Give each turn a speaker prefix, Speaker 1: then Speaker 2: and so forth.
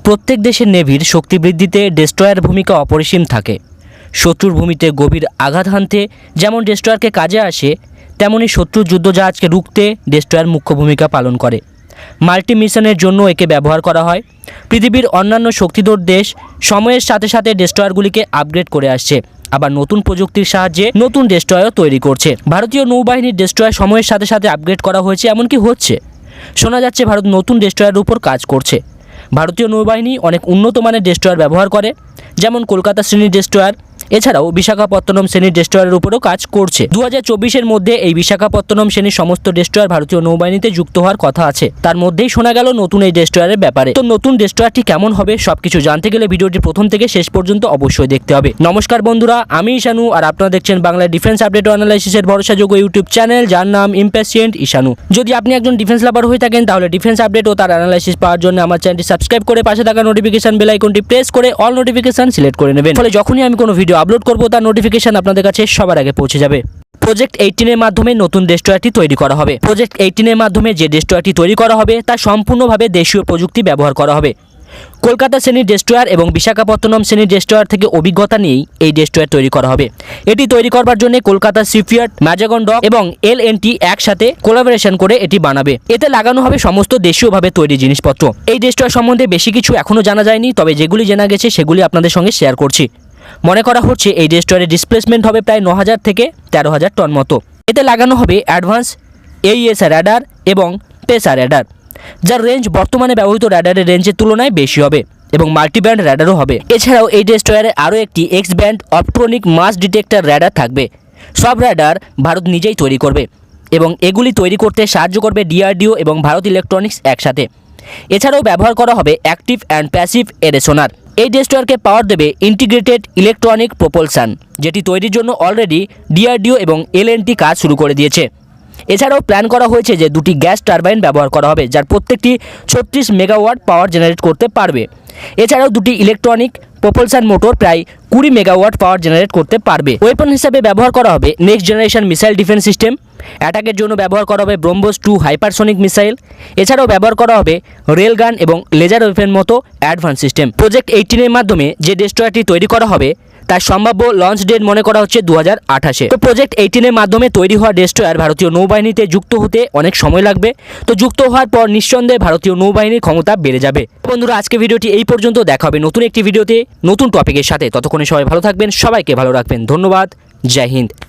Speaker 1: প্রত্যেক দেশের নেভির শক্তি বৃদ্ধিতে ডেস্ট্রয়ার ভূমিকা অপরিসীম থাকে। শত্রুর ভূমিতে গভীর আঘাত হানতে যেমন ডেস্ট্রয়ারকে কাজে আসে, তেমনি শত্রুর যুদ্ধজাহাজকে রুখতে ডেস্ট্রয়ার মুখ্য ভূমিকা পালন করে। মাল্টি মিশনের জন্য একে ব্যবহার করা হয়। পৃথিবীর অন্যান্য শক্তিধর দেশ সময়ের সাথে সাথে ডেস্ট্রয়ারগুলিকে আপগ্রেড করে আসছে, আবার নতুন প্রযুক্তির সাহায্যে নতুন ডেস্ট্রয়ার তৈরি করছে। ভারতীয় নৌবাহিনীর ডেস্ট্রয়ার সময়ের সাথে সাথে আপগ্রেড করা হয়েছে, এমনকি হচ্ছে। শোনা যাচ্ছে ভারত নতুন ডেস্ট্রয়ারের উপর কাজ করছে। ভারতীয় নৌবাহিনী অনেক উন্নত মানের ডেস্ট্রয়ার ব্যবহার করে, যেমন কলকাতা শ্রেণীর ডেস্ট্রয়ার। এছাড়াও বিশাখাপত্তনম শ্রেণীর ডেস্ট্রয়ারের উপরও কাজ করছে। 2024-এর মধ্যে এই বিশাখাপত্তনম শ্রেণীর সমস্ত ডেস্ট্রয়ার ভারতীয় নৌবাহিনীতে যুক্ত হওয়ার কথা আছে। তার মধ্যেই শোনা গেল নতুন এই ডেস্ট্রয়ারের ব্যাপারে। তো নতুন ডেস্ট্রয়ারটি কেমন হবে সবকিছু জানতে গেলে ভিডিওটি প্রথম থেকে শেষ পর্যন্ত অবশ্যই দেখতে হবে। নমস্কার বন্ধুরা, আমি ঈশানু আর আপনারা দেখছেন বাংলা ডিফেন্স আপডেট ও অ্যানালাইসিসের ভরসাযোগ্য ইউটিউব চ্যানেল, যার নাম ইম্প্যাশিয়েন্ট ঈশানু। যদি আপনি একজন ডিফেন্স লাভার হয়ে থাকেন তাহলে ডিফেন্স আপডেট ও তার অ্যানালাইসিস পাওয়ার জন্য আমার চ্যানেলটি সাবস্ক্রাইব করে পাশে থাকা নোটিফিকেশন বেল আইকনটি প্রেস করে অল নোটিফিকেশন সিলেক্ট করে নেবেন। ফলে যখনই আমি কোনো ভিডিও আপলোড করব তার নোটিফিকেশন আপনাদের কাছে সবার আগে পৌঁছে যাবে। প্রজেক্ট 18-এর মাধ্যমে নতুন ডেস্ট্রয়ারটি তৈরি করা হবে। প্রজেক্ট 18-এর মাধ্যমে যে ডেস্ট্রয়ারটি তৈরি করা হবে তা সম্পূর্ণভাবে দেশীয় প্রযুক্তি ব্যবহার করা হবে। কলকাতা শ্রেণীর ডেস্ট্রয়ার এবং বিশাখাপত্তনম শ্রেণীর ডেস্ট্রয়ার থেকে অভিজ্ঞতা নিয়েই এই ডেস্ট্রয়ার তৈরি করা হবে। এটি তৈরি করবার জন্য কলকাতা শিপইয়ার্ড, ম্যাজাগন ডক এবং এল&টি একসাথে কোলাবোরেশন করে এটি বানাবে। এতে লাগানো হবে সমস্ত দেশীয়ভাবে তৈরি জিনিসপত্র। এই ডেস্ট্রয়ার সম্বন্ধে বেশি কিছু এখনও জানা যায়নি, তবে যেগুলি জানা গেছে সেগুলি আপনাদের সঙ্গে শেয়ার করছি। মনে করা হচ্ছে এই ডেস্ট্রয়ারের ডিসপ্লেসমেন্ট হবে প্রায় 9,000 থেকে 13,000 টন মতো। এতে লাগানো হবে অ্যাডভান্স AES র্যাডার এবং পেসার র্যাডার, যার রেঞ্জ বর্তমানে ব্যবহৃত র্যাডারের রেঞ্জের তুলনায় বেশি হবে, এবং মাল্টিব্যান্ড র্যাডারও হবে। এছাড়াও এই ডেস্ট্রয়ারে আরও একটি এক্স ব্যান্ড অপট্রনিক মাস ডিটেক্টর র্যাডার থাকবে। সব র্যাডার ভারত নিজেই তৈরি করবে এবং এগুলি তৈরি করতে সাহায্য করবে DRDO এবং ভারত ইলেকট্রনিক্স একসাথে। এছাড়াও ব্যবহার করা হবে অ্যাক্টিভ অ্যান্ড প্যাসিভ এরেশনার। এই ডেস্ট্রয়ারকে পাওয়ার দেবে ইন্টিগ্রেটেড ইলেকট্রনিক প্রোপালশন, যেটি তৈরির জন্য অলরেডি DRDO এবং L&T কাজ শুরু করে দিয়েছে। এছাড়াও প্ল্যান করা হয়েছে যে দুটি গ্যাস টারবাইন ব্যবহার করা হবে, যার প্রত্যেকটি 36 মেগাওয়াট পাওয়ার জেনারেট করতে পারবে। এছাড়াও দুটি ইলেকট্রনিক প্রোপালশন মোটর প্রায় 20 মেগাওয়াট পাওয়ার জেনারেট করতে পারবে। ওয়েপন হিসেবে ব্যবহার করা হবে next generation missile defence system. অ্যাটাকের জন্য ব্যবহার করা হবে ব্রহ্মোস 2 হাইপারসনিক মিসাইল। এছাড়াও ব্যবহার করা হবে রেল গান এবং লেজার ওয়েপন মতো অ্যাডভান্স সিস্টেম। প্রজেক্ট 18-এর মাধ্যমে যে ডেস্ট্রয়ারটি তৈরি করা হবে তার সম্ভাব্য লঞ্চ ডেট মনে করা হচ্ছে 2028-এ। তো প্রজেক্ট 18-এর মাধ্যমে তৈরি হওয়া ডেস্ট্রয়ার ভারতীয় নৌবাহিনীতে যুক্ত হতে অনেক সময় লাগবে। তো যুক্ত হওয়ার পর নিঃসন্দেহে ভারতীয় নৌবাহিনীর ক্ষমতা বেড়ে যাবে। বন্ধুরা, আজকে ভিডিওটি এই পর্যন্ত। দেখা হবে নতুন একটি ভিডিওতে নতুন টপিকের সাথে। ততক্ষণে সবাই ভালো থাকবেন, সবাইকে ভালো রাখবেন। ধন্যবাদ। জয় হিন্দ।